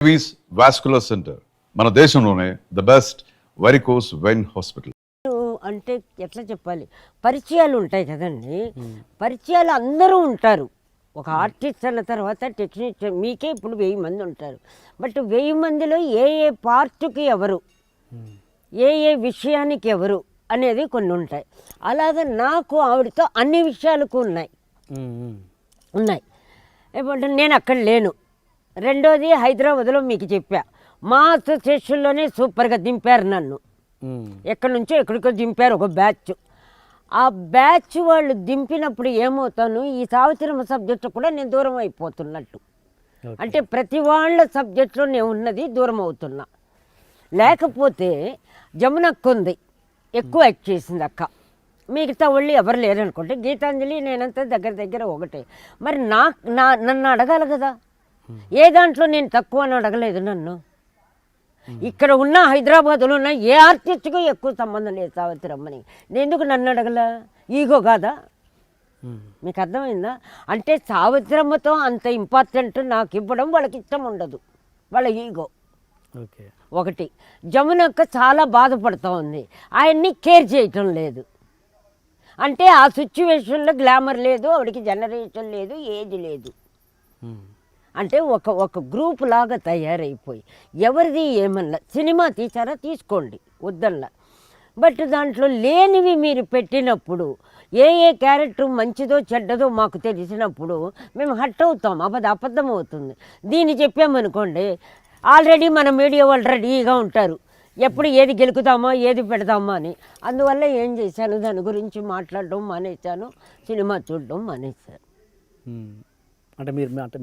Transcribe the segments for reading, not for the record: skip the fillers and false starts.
వీస్ vascular centre మన దేశంలోనే the best varicose vein hospital. అంటే ఎట్లా చెప్పాలి, పరిచయాలు ఉంటాయి కదండి. పరిచయాలు అందరూ ఉంటారు. ఒక ఆర్టిస్ట్ అన్న తర్వాత టెక్నీషియన్ మీకే ఇప్పుడు 1000 మంది ఉంటారు. బట్ 1000 మందిలో ఏ ఏ పార్ట్కి ఎవరు, ఏ ఏ విషయానికి ఎవరు అనేది కొన్ని ఉంటాయి. అలాగే నాకు ఆవిడతో అన్ని విషయాలకు ఉన్నాయి. ఏమంటే నేను అక్కడ లేను. రెండోది హైదరాబాద్లో మీకు చెప్పా, మా అసోసియేషన్లోనే సూపర్గా దింపారు నన్ను. ఎక్కడి నుంచో ఎక్కడికో దింపారు ఒక బ్యాచ్. ఆ బ్యాచ్ వాళ్ళు దింపినప్పుడు ఏమవుతాను, ఈ సావిత్రమ్మ సబ్జెక్టు కూడా నేను దూరం అయిపోతున్నట్టు. అంటే ప్రతి వాళ్ళ సబ్జెక్టులో నేను ఉన్నది దూరం అవుతున్నా. లేకపోతే జమునక్క ఉంది, ఎక్కువ యాక్ట్ చేసింది అక్క. మిగతా వాళ్ళు ఎవరు లేరనుకుంటే గీతాంజలి నేనంతా దగ్గర దగ్గర ఒకటే. మరి నన్ను అడగాలి కదా, ఏ దాంట్లో నేను తక్కువ అని అడగలేదు నన్ను. ఇక్కడ ఉన్న హైదరాబాద్లో ఉన్న ఏ ఆర్టిస్ట్కు ఎక్కువ సంబంధం లేదు సావిత్రమ్మని. నేను ఎందుకు నన్ను అడగల? ఈగో కాదా? మీకు అర్థమైందా? అంటే సావిత్రమ్మతో అంత ఇంపార్టెంట్ నాకు ఇవ్వడం వాళ్ళకి ఇష్టం ఉండదు, వాళ్ళ ఈగో. ఒకటి జమునక్క చాలా బాధపడుతూ ఉంది, ఆయన్ని కేర్ చేయటం లేదు. అంటే ఆ సిచ్యువేషన్లో గ్లామర్ లేదు, ఆవిడకి జనరేషన్ లేదు, ఏజ్ లేదు. అంటే ఒక గ్రూప్ లాగా తయారైపోయి ఎవరిది ఏమన్నా సినిమా తీసారా తీసుకోండి వద్దల్లా. బట్ దాంట్లో లేనివి మీరు పెట్టినప్పుడు ఏ ఏ క్యారెక్టర్ మంచిదో చెడ్డదో మాకు తెలిసినప్పుడు మేము హట్ అవుతాం, అబద్ధం అవుతుంది. దీన్ని చెప్పామనుకోండి, ఆల్రెడీ మన మీడియా వాళ్ళు రెడీగా ఉంటారు, ఎప్పుడు ఏది గెలుకుతామా ఏది పెడతామా అని. అందువల్ల ఏం చేశాను, దాని గురించి మాట్లాడడం మానేశాను, సినిమా చూడడం మానేశాను. అంటే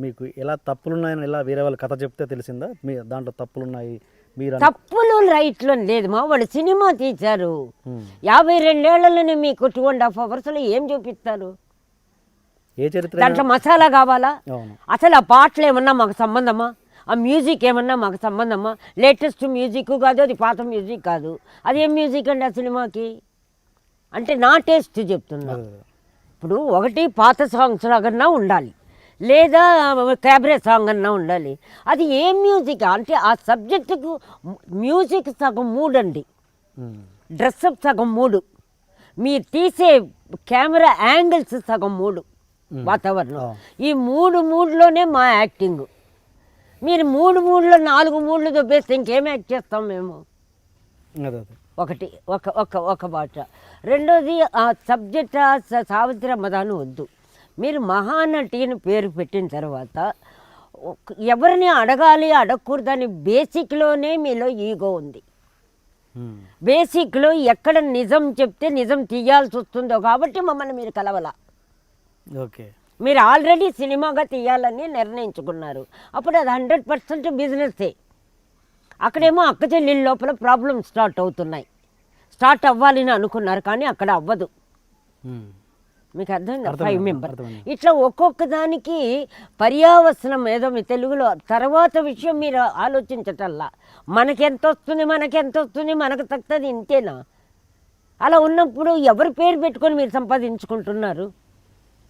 మీకు ఎలా తప్పులున్నాయని ఎలా వేరే వాళ్ళ కథ చెప్తే తెలిసిందా? మీ దాంట్లో తప్పులున్నాయి, మీరు తప్పులు రైట్లో లేదు మా. వాళ్ళు సినిమా తీశారు, 52 ఏళ్లలోనే మీకు 2.5 అవర్స్లో ఏం చూపిస్తారు? ఏ చరిత్ర దాంట్లో మసాలా కావాలా? అసలు ఆ పాటలు ఏమన్నా మాకు సంబంధమా? ఆ మ్యూజిక్ ఏమన్నా మాకు సంబంధమా? లేటెస్ట్ మ్యూజిక్ కాదు, అది పాత మ్యూజిక్ కాదు. అదేం మ్యూజిక్ అండి ఆ సినిమాకి? అంటే నా టేస్ట్ చెప్తున్నా. ఇప్పుడు ఒకటి పాత సాంగ్స్ లాగన్నా ఉండాలి, లేదా క్యాబరే సాంగ్ అన్నా ఉండాలి. అది ఏం మ్యూజిక్ అంటే ఆ సబ్జెక్టుకు మ్యూజిక్ సగం 3 అండి, డ్రెస్అప్ సగం 3, మీరు తీసే కెమెరా యాంగిల్స్ సగం 3, వాతావరణం. ఈ 3లోనే మా యాక్టింగ్. మీరు 3లో 4 మూడ్లు దొబ్బేస్తే ఇంకేం యాక్ట్ చేస్తాం మేము? ఒకటి ఒక బాట. రెండోది ఆ సబ్జెక్ట్ సావిత్రమ్మ దాని వద్దు. మీరు మహానటిని పేరు పెట్టిన తర్వాత ఎవరిని అడగాలి అడగకూడదని బేసిక్లోనే మీలో ఈగో ఉంది. బేసిక్లో ఎక్కడ నిజం చెప్తే నిజం తీయాల్సి వస్తుందో కాబట్టి మమ్మల్ని మీరు కలవలా. మీరు ఆల్రెడీ సినిమాగా తీయాలని నిర్ణయించుకున్నారు, అప్పుడు అది 100% బిజినెస్సే. అక్కడేమో అక్క చెల్లెళ్ళ లోపల ప్రాబ్లమ్స్ స్టార్ట్ అవ్వాలని అనుకున్నారు, కానీ అక్కడ అవ్వదు. మీకు అర్థమైందా? 5 మెంబర్స్ ఇట్లా ఒక్కొక్క దానికి పర్యావసనం ఏదో మీ తెలుగులో. తర్వాత విషయం మీరు ఆలోచించటల్లా మనకెంత వస్తుంది మనకు తక్కువది ఇంతేనా? అలా ఉన్నప్పుడు ఎవరి పేరు పెట్టుకొని మీరు సంపాదించుకుంటున్నారు?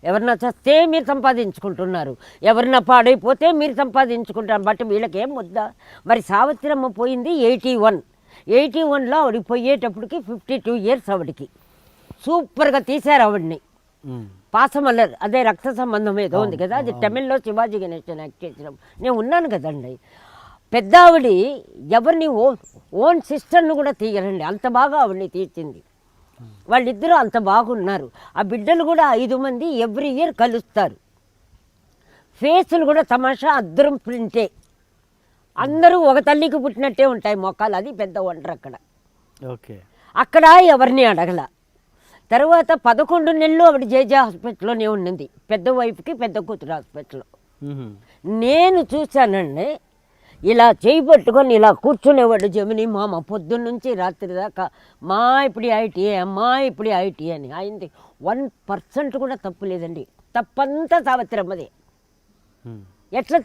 ఎవరన్నా చస్తే మీరు సంపాదించుకుంటున్నారు, ఎవరన్నా పాడైపోతే మీరు సంపాదించుకుంటారు. బట్ వీళ్ళకేం వద్దా? మరి సావిత్రమ్మ పోయింది 81లో, ఆవిడికి పోయేటప్పటికి 52 ఇయర్స్. ఆవిడికి సూపర్గా తీశారు ఆవిడ్ని. పాసమల్లర్ అదే రక్త సంబంధం ఏదో ఉంది కదా, అది తమిళ్లో శివాజీ గణేశన్ యాక్ట్ చేసినాం. నేను ఉన్నాను కదండి. పెద్ద ఆవిడ ఎవరిని ఓన్ సిస్టర్ను కూడా తీయరండి, అంత బాగా ఆవిడ్ని తీర్చింది. వాళ్ళిద్దరూ అంత బాగున్నారు. ఆ బిడ్డలు కూడా 5 మంది ఎవ్రీ ఇయర్ కలుస్తారు. ఫేసులు కూడా తమాషా అద్దరం ప్రింటే, అందరూ ఒక తల్లికి పుట్టినట్టే ఉంటాయి మొక్కలు. అది పెద్ద వండర్ అక్కడ ఎవరిని అడగల. తర్వాత 11 నెలలు ఆవిడ జేజే హాస్పిటల్లోనే ఉన్నది, పెద్ద వైఫ్కి పెద్ద కూతురు హాస్పిటల్లో. నేను చూశానండి, ఇలా చేయి పట్టుకొని ఇలా కూర్చునేవాడు జమిని మామ పొద్దున్నుంచి రాత్రి దాకా. మా ఇప్పుడు ఐటీ అని అయింది. 1% కూడా తప్పు లేదండి. తప్పంతా సావిత్రమ్మదే. ఎట్లా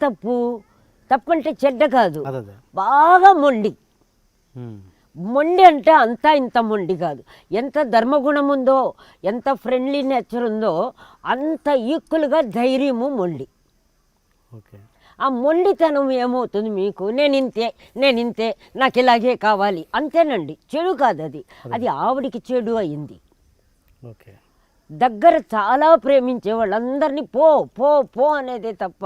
తప్పంటే చెడ్డ కాదు, బాగా మొండి అంటే అంతా ఇంత మొండి కాదు. ఎంత ధర్మగుణం ఉందో, ఎంత ఫ్రెండ్లీ నేచర్ ఉందో, అంత ఈక్వల్గా ధైర్యము మొండి. ఆ మొండితనం ఏమవుతుంది మీకు, నేను ఇంతే నాకు ఇలాగే కావాలి అంతేనండి. చెడు కాదు అది, అది ఆవిడికి చెడు అయింది. ఓకే. దగ్గర చాలా ప్రేమించే వాళ్ళందరినీ పో పో పో అనేదే తప్ప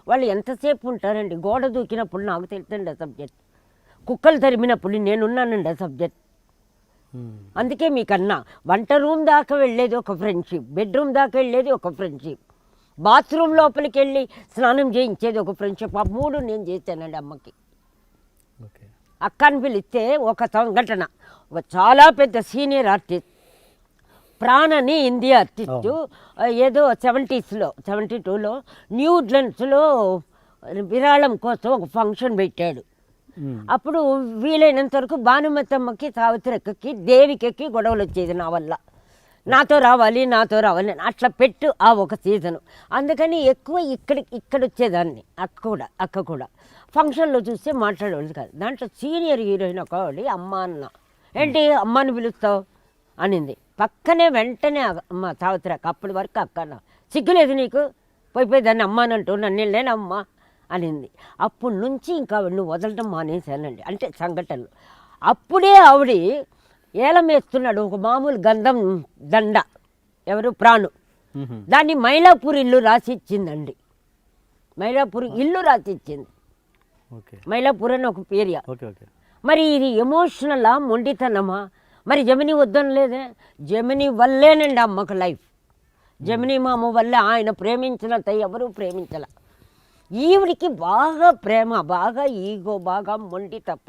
వాళ్ళు ఎంతసేపు ఉంటారండి. గోడ దూకినప్పుడు నాకు తెలుసండి ఆ సబ్జెక్ట్, కుక్కలు తరిమినప్పుడు నేనున్నానండి ఆ సబ్జెక్ట్. అందుకే మీకన్నా వంట రూమ్ దాకా వెళ్ళేది ఒక ఫ్రెండ్షిప్, బెడ్రూమ్ దాకా వెళ్ళేది ఒక ఫ్రెండ్షిప్, బాత్రూమ్ లోపలికి వెళ్ళి స్నానం చేయించేది ఒక ఫ్రెండ్షిప్. ఆ 3 నేను చేశానండి అమ్మకి. ఓకే. అక్కని పిలిస్తే ఒక సంఘటన, ఒక చాలా పెద్ద సీనియర్ ఆర్టిస్ట్ ప్రాణని హిందీ ఆర్టిస్టు, ఏదో 72లో న్యూజిలాండ్స్లో విరాళం కోసం ఒక ఫంక్షన్ పెట్టాడు. అప్పుడు వీలైనంత వరకు భానుమతమ్మకి, సావిత్రక్కకి, దేవికకి గొడవలు వచ్చేది నా వల్ల. నాతో రావాలి అట్లా పెట్టు ఆ ఒక సీజను. అందుకని ఎక్కువ ఇక్కడ వచ్చేదాన్ని. అక్క కూడా ఫంక్షన్లో చూస్తే మాట్లాడేవాళ్ళు కాదు. దాంట్లో సీనియర్ హీరోయిన్ ఒక ఆవిడ అమ్మ అన్న, ఏంటి అమ్మని పిలుస్తావు అనింది. పక్కనే వెంటనే అమ్మ సావిత్రక్క, అప్పటి వరకు అక్క, సిగ్గులేదు నీకు, పోయి దాన్ని అమ్మ అని అంటూ నన్ను లేనమ్మ అనింది. అప్పటి నుంచి ఇంకా ఆవిడని వదలడం మానేశానండి. అంటే సంఘటనలు అప్పుడే ఆవిడ ఏలమేస్తున్నాడు ఒక మామూలు గంధం దండ, ఎవరు ప్రాణు, దాన్ని మైలాపూర్ ఇల్లు రాసిచ్చిందండి. మైలాపూర్ ఇల్లు రాసిచ్చింది. మైలాపూర్ అని ఒక ఏరియా. మరి ఇది ఎమోషనలా మొండితనమా? మరి జమిని వద్దనలేదే. జమిని వల్లేనండి అమ్మకు లైఫ్. జమిని మామ వల్లే. ఆయన ప్రేమించినంత ఎవరు ప్రేమించాల. ఈవిడికి బాగా ప్రేమ, బాగా ఈగో, బాగా మొండి తప్ప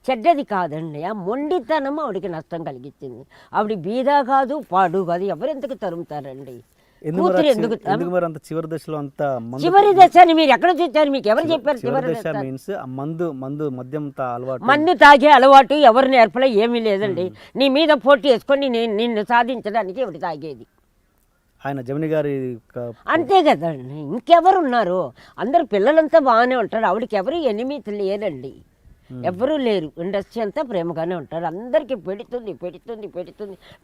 చెడ్డది కాదండి. ఆ మొండితనం ఆవిడికి నష్టం కలిగించింది. ఆవిడ బీద కాదు, పాడు కాదు, ఎవరెందుకు తరుముతారండి? కూతురు ఎందుకు చివరి దశ అని మీరు ఎక్కడ చూసారు? మీకు ఎవరు చెప్పారు చివరి దశ? మందు తాగే అలవాటు ఎవరు నేర్పలే, ఏమీ లేదండి. నీ మీద పోటీ వేసుకొని నిన్ను సాధించడానికి ఎవరు తాగేది? ఆయన జమిని గారి అంతే కదండి. ఇంకెవరు ఉన్నారు? అందరు పిల్లలంతా బాగానే ఉంటారు. ఆవిడకి ఎవరు ఎనిమిది లేరండి, ఎవరూ లేరు. ఇండస్ట్రీ అంతా ప్రేమగానే ఉంటారు. అందరికీ పెడుతుంది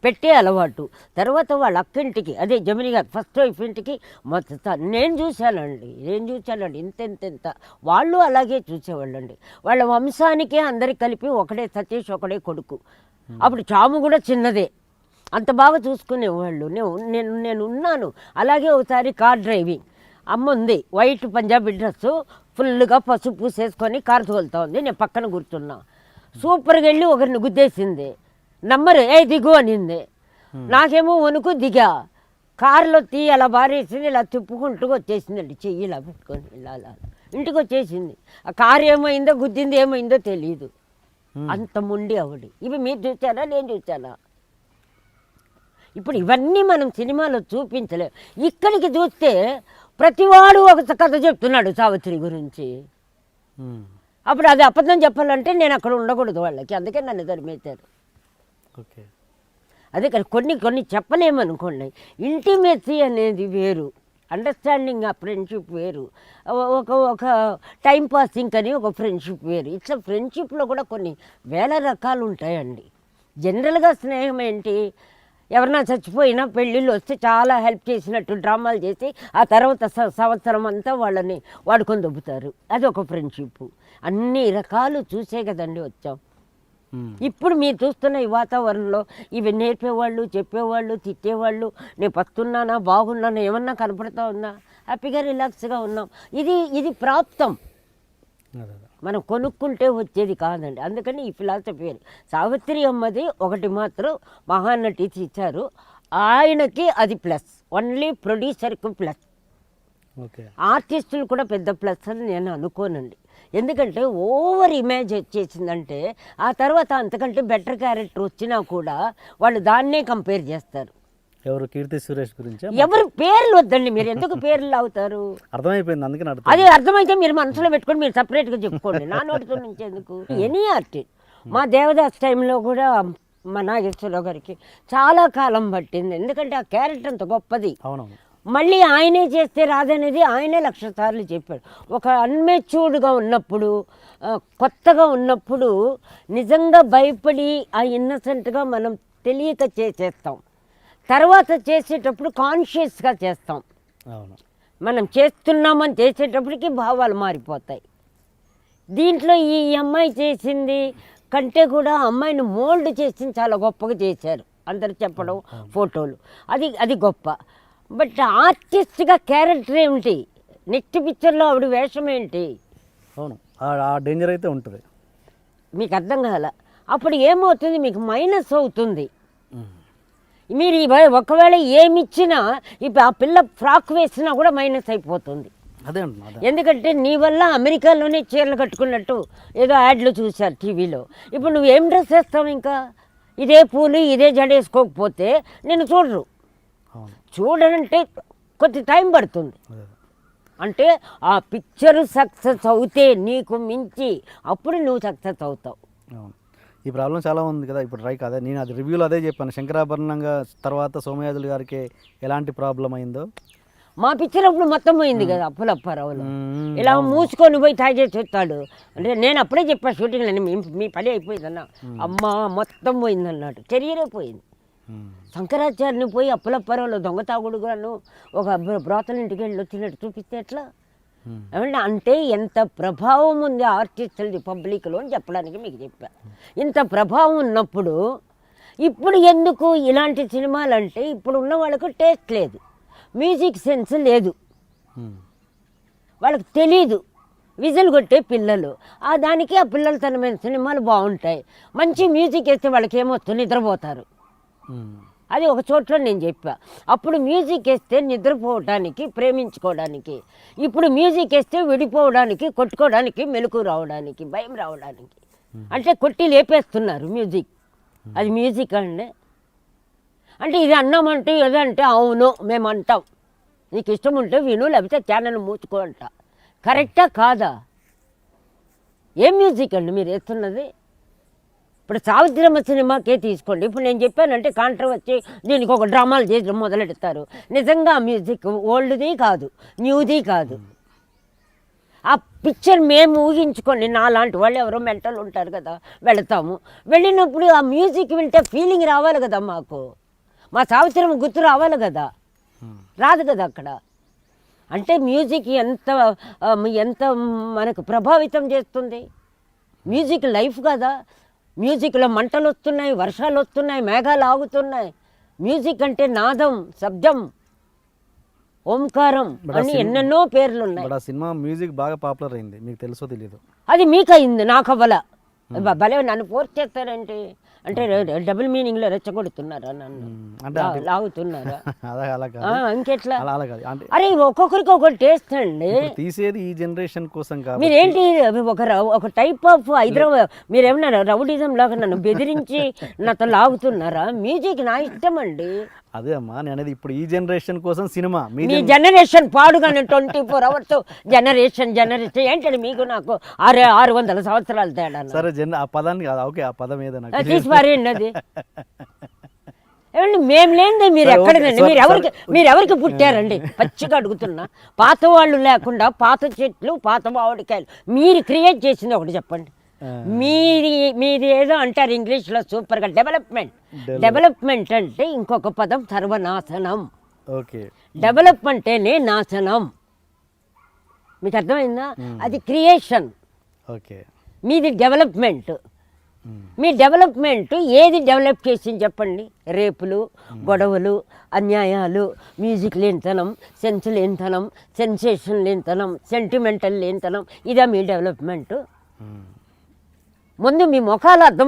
పెట్టే అలవాటు. తర్వాత వాళ్ళ అక్కింటికి, అదే జమిని గారు ఫస్ట్ వైఫ్ ఇంటికి మొత్తం నేను చూశానండి. ఇంత వాళ్ళు అలాగే చూసేవాళ్ళండి. వాళ్ళ వంశానికే అందరికి కలిపి ఒకడే సతీష్, ఒకడే కొడుకు. అప్పుడు చాము కూడా చిన్నదే. అంత బాగా చూసుకునేవాళ్ళు. నేను ఉన్నాను. అలాగే ఒకసారి కార్ డ్రైవింగ్, అమ్మ ఉంది, వైట్ పంజాబీ డ్రెస్సు, ఫుల్గా పసుపు పూసేసుకొని కారు తోలుతా ఉంది. నేను పక్కన కూర్చున్నా. సూపర్గా వెళ్ళి ఒకరిని గుద్దేసింది. నంబరు దిగు అనింది. నాకేమో వణుకు, దిగా. కారులో అలా బారేసింది, ఇలా తిప్పుకుంటూ వచ్చేసిందండి. చెయ్యి ఇలా పెట్టుకొని ఇలా ఇంటికి వచ్చేసింది. ఆ కారు ఏమైందో, గుద్దింది ఏమైందో తెలియదు. అంత ముండి ఆవిడ. ఇవి మీరు చూసారా, నేను చూసానా? ఇప్పుడు ఇవన్నీ మనం సినిమాలో చూపించలేము. ఇక్కడికి చూస్తే ప్రతివాడు ఒక కథ చెప్తున్నాడు సావిత్రి గురించి. అప్పుడు అది అబద్ధం చెప్పాలంటే నేను అక్కడ ఉండకూడదు వాళ్ళకి. అందుకే నన్ను తరిమేశారు. అదే కదా, కొన్ని చెప్పలేమనుకోండి. ఇంటిమేసీ అనేది వేరు, అండర్స్టాండింగ్, ఆ ఫ్రెండ్షిప్ వేరు, ఒక టైం పాసింగ్ అని ఒక ఫ్రెండ్షిప్ వేరు. ఇట్లా ఫ్రెండ్షిప్లో కూడా కొన్ని వేల రకాలు ఉంటాయండి. జనరల్గా స్నేహం ఏంటి? ఎవరన్నా చచ్చిపోయినా పెళ్ళిళ్ళు వస్తే చాలా హెల్ప్ చేసినట్టు డ్రామాలు చేసి ఆ తర్వాత సంవత్సరం అంతా వాళ్ళని వాడుకొని దొబ్బుతారు. అది ఒక ఫ్రెండ్షిప్. అన్ని రకాలు చూసే కదండి వచ్చాం. ఇప్పుడు మీరు చూస్తున్న ఈ వాతావరణంలో ఇవి నేర్పేవాళ్ళు, చెప్పేవాళ్ళు, తిట్టేవాళ్ళు, నేను పస్తున్నానా, బాగున్నానా, ఏమన్నా కనపడతా ఉన్నా, హ్యాపీగా రిలాక్స్గా ఉన్నాం. ఇది ప్రాప్తం, మనం కొనుక్కుంటే వచ్చేది కాదండి. అందుకని ఈ ఫిలాసఫీ. సావిత్రి అమ్మది ఒకటి మాత్రం మహానటి ఇచ్చారు, ఆయనకి అది ప్లస్, ఓన్లీ ప్రొడ్యూసర్కి ప్లస్. ఆర్టిస్టులు కూడా పెద్ద ప్లస్ అని నేను అనుకోనండి. ఎందుకంటే ఓవర్ ఇమేజ్ వచ్చేసిందంటే ఆ తర్వాత అంతకంటే బెటర్ క్యారెక్టర్ వచ్చినా కూడా వాళ్ళు దాన్నే కంపేర్ చేస్తారు. ఎవరు? కీర్తి సురేష్ గురించి. ఎవరు పేర్లు వద్దండి, మీరు ఎందుకు పేర్లు అవుతారు? అర్థమైపోయింది, అందుకని అది అర్థమైతే మీరు మనసులో పెట్టుకొని మీరు సపరేట్గా చెప్పుకోండి. నా నోటితో నుంచి ఎందుకు? Any artist. మా దేవదాస్ టైంలో కూడా మా నాగేశ్వరరావు గారికి చాలా కాలం పట్టింది. ఎందుకంటే ఆ క్యారెక్టర్ అంత గొప్పది. అవునవును. మళ్ళీ ఆయనే చేస్తే రాదనేది ఆయనే 1,00,000 సార్లు చెప్పాడు. ఒక అన్మెచ్యూర్డ్గా ఉన్నప్పుడు, కొత్తగా ఉన్నప్పుడు నిజంగా భయపడి ఆ ఇన్నసెంట్గా మనం తెలియక చేసేస్తాం. తర్వాత చేసేటప్పుడు కాన్షియస్గా చేస్తాం. మనం చేస్తున్నామని చేసేటప్పటికి భావాలు మారిపోతాయి. దీంట్లో ఈ అమ్మాయి చేసింది కంటే కూడా అమ్మాయిని మోల్డ్ చేసింది చాలా గొప్పగా చేశారు అందరు చెప్పడం, ఫోటోలు, అది గొప్ప. బట్ ఆర్టిస్ట్గా క్యారెక్టర్ ఏమిటి, నెక్స్ట్ పిక్చర్లో ఆవిడ వేషం ఏంటి? అవును, ఆ డేంజర్ అయితే ఉంటుంది. మీకు అర్థం కాల. అప్పుడు ఏమవుతుంది, మీకు మైనస్ అవుతుంది. మీరు ఒకవేళ ఏమిచ్చినా ఇప్పుడు ఆ పిల్ల ఫ్రాక్ వేసినా కూడా మైనస్ అయిపోతుంది. అదే అంటున్నా. ఎందుకంటే నీ వల్ల అమెరికాలోనే చీరలు కట్టుకున్నట్టు ఏదో యాడ్లు చూశారు టీవీలో. ఇప్పుడు నువ్వేం డ్రెస్ వేస్తావు? ఇంకా ఇదే పూలు ఇదే జడేసుకోకపోతే నేను చూడరు. చూడనంటే కొద్ది టైం పడుతుంది. అంటే ఆ పిక్చర్ సక్సెస్ అవుతే నీకు మించి అప్పుడు నువ్వు సక్సెస్ అవుతావు. ఈ ప్రాబ్లం చాలా ఉంది కదా ఇప్పుడు. రైట్, అదే నేను అది రివ్యూలో అదే చెప్పాను. శంకరాభరణంగా తర్వాత సోమయాజులు గారికి ఎలాంటి ప్రాబ్లం అయిందో. మా పిక్చర్ అప్పుడు మొత్తం పోయింది కదా అప్పులప్పారావులో. ఇలా మూసుకొని పోయి తాగేసి వస్తాడు అంటే నేను అప్పుడే చెప్పాను షూటింగ్ అని, మీ పని అయిపోయిందన్న. అమ్మ మొత్తం పోయింది అన్నాడు, కెరీరే పోయింది. శంకరాచార్యని పోయి అప్పులప్పారావులో దొంగ తాగుడుగాను ఒక బ్రోతల ఇంటికి వెళ్ళి వచ్చినట్టు చూపిస్తే ఎట్లా? ఏమంటే అంటే ఎంత ప్రభావం ఉంది ఆర్టిస్టులది పబ్లిక్లో అని చెప్పడానికి మీకు చెప్పాను. ఇంత ప్రభావం ఉన్నప్పుడు ఇప్పుడు ఎందుకు ఇలాంటి సినిమాలు అంటే ఇప్పుడు ఉన్న వాళ్ళకు టేస్ట్ లేదు, మ్యూజిక్ సెన్స్ లేదు, వాళ్ళకి తెలీదు. విజిల్ కొట్టే పిల్లలు దానికి ఆ పిల్లలతనమైన సినిమాలు బాగుంటాయి. మంచి మ్యూజిక్ వేస్తే వాళ్ళకి ఏమొస్తుంది, నిద్రపోతారు. అది ఒక చోట్ల నేను చెప్పా. అప్పుడు మ్యూజిక్ వేస్తే నిద్రపోవడానికి, ప్రేమించుకోవడానికి. ఇప్పుడు మ్యూజిక్ వేస్తే విడిపోవడానికి, కొట్టుకోవడానికి, మెలకు రావడానికి, భయం రావడానికి. అంటే కొట్టి లేపేస్తున్నారు మ్యూజిక్. అది మ్యూజిక్ అండి. అంటే ఇది అన్నామంటే ఏదంటే అవును మేము అంటాం, నీకు ఇష్టం ఉంటే విను, లేకపోతే ఛానల్ మూసుకో అంట. కరెక్టా కాదా? ఏం మ్యూజిక్ అండి మీరు వేస్తున్నది? ఇప్పుడు సావిత్రమ్మ సినిమాకే తీసుకోండి. ఇప్పుడు నేను చెప్పానంటే కాంట్రవర్సీ, దీనికి ఒక డ్రామాలు చేయడం మొదలెడతారు. నిజంగా మ్యూజిక్ ఓల్డ్ది కాదు, న్యూది కాదు. ఆ పిక్చర్ మేము ఊహించుకోండి, నాలాంటి వాళ్ళు ఎవరో మెంటల్ ఉంటారు కదా, వెళతాము. వెళ్ళినప్పుడు ఆ మ్యూజిక్ వింటే ఫీలింగ్ రావాలి కదా మాకు. మా సావిత్రమ్మ గుర్తు రావాలి కదా, రాదు కదా అక్కడ. అంటే మ్యూజిక్ ఎంత ఎంత మనకు ప్రభావితం చేస్తుంది. మ్యూజిక్ లైఫ్ కదా. మ్యూజిక్లో మంటలు వస్తున్నాయి, వర్షాలు వస్తున్నాయి, మేఘాలు ఆగుతున్నాయి. మ్యూజిక్ అంటే నాదం, శబ్దం, ఓంకారం అని ఎన్నెన్నో పేర్లు ఉన్నాయి. ఆ సినిమా మ్యూజిక్ బాగా పాపులర్ అయింది, మీకు తెలుసో తెలియదు. అది మీకు అయింది, నాకు అవ్వల. భలే నన్ను ఫోర్స్ చేస్తారంటే, అంటే డబుల్ మీనింగ్లో రెచ్చగొడుతున్నారా, నన్ను లాగుతున్నారా? ఇంకెట్లా? అరే ఒక్కొక్కరికి ఒక టేస్ట్ అండి. తీసేది ఈ జనరేషన్ కోసం. మీరేంటి ఒక టైప్ ఆఫ్ హైదరాబాద్, మీరేమన్నా రౌడిజం లాగా నన్ను బెదిరించి నాతో లాగుతున్నారా? మ్యూజిక్ నా ఇష్టం అండి. అదే అమ్మా నేను అనేది, ఇప్పుడు ఈ జనరేషన్ కోసం సినిమా. మీ జనరేషన్ పాడుగానే 24 hours జనరేషన్ ఏంటండి మీకు నాకు 600 సంవత్సరాలు తేడా. సరే ఆ పదాన్ని ఓకే, ఆ పదం ఏదైనా తీసి పారేయండి అది. ఏమండి మేము లేనిదే మీరు ఎక్కడికండి? మీరు ఎవరికి పుట్టారండి? పచ్చిగా అడుగుతున్నా. పాత వాళ్ళు లేకుండా పాత చెట్లు, పాత మామిడికాయలు మీరు క్రియేట్ చేసింది ఒకటి చెప్పండి. మీది ఏదో అంటారు ఇంగ్లీష్లో సూపర్గా, డెవలప్మెంట్ అంటే ఇంకొక పదం సర్వనాశనం. ఓకే, డెవలప్మెంటేనే నాశనం. మీకు అర్థమైందా? అది క్రియేషన్. ఓకే, మీది డెవలప్మెంట్. మీ డెవలప్మెంట్ ఏది డెవలప్ చేసింది చెప్పండి? రేపులు, గొడవలు, అన్యాయాలు, మ్యూజిక్ లేనితనం, సెన్స్ లేనితనం, సెన్సేషన్ లేనితనం, సెంటిమెంటల్ లేనితనం. ఇదా మీ డెవలప్మెంట్? ముందు మీ ముఖాలు అర్థం